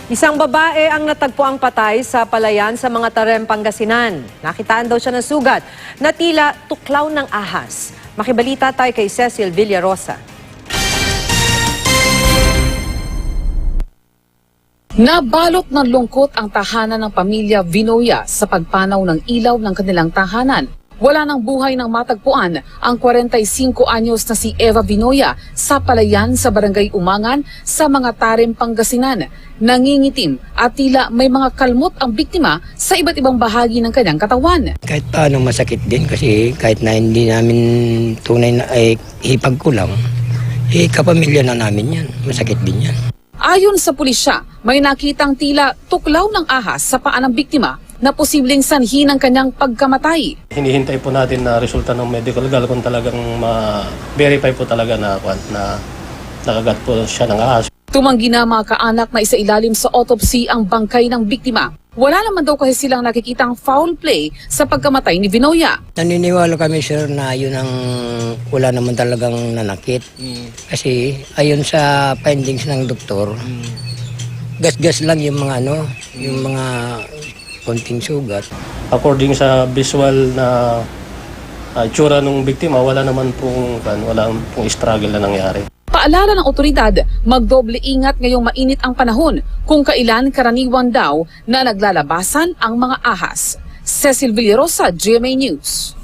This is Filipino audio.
Isang babae ang natagpuang patay sa palayan sa mga Tarem, Pangasinan. Nakitaan daw siya ng sugat na tila tuklaw ng ahas. Makibalita tayo kay Cecil Villarosa. Nabalot ng lungkot ang tahanan ng pamilya Vinoya sa pagpanaw ng ilaw ng kanilang tahanan. Wala ng buhay ng matagpuan ang 45 anyos na si Eva Vinoya sa palayan sa barangay Umangan sa mga Tarem, Pangasinan. Nangingitim at tila may mga kalmot ang biktima sa iba't ibang bahagi ng kanyang katawan. Kahit paano masakit din kasi kahit na hindi namin tunay na hipag ko lang, kapamilya na namin yan. Masakit din yan. Ayon sa pulisya, may nakitang tila tuklaw ng ahas sa paa ng biktima na posibleng sanhi ng kanyang pagkamatay. Hinihintay po natin na resulta ng medical legal kung talagang ma-verify po talaga na nakagat po siya ng ahas. Tumanggi na mga kaanak na isailalim sa autopsy ang bangkay ng biktima. Wala naman daw kasi silang nakikitang foul play sa pagkamatay ni Vinoya. Naniniwala kami sir na yun ang wala naman talagang nanakit. Kasi ayon sa findings ng doktor, gas-gas lang yung mga yung mga konting sugat. According sa visual na itsura ng biktima, wala naman pong struggle na nangyari. Paalala ng otoridad, magdoble ingat ngayong mainit ang panahon kung kailan karaniwan daw na naglalabasan ang mga ahas. Cecil Villarosa, GMA News.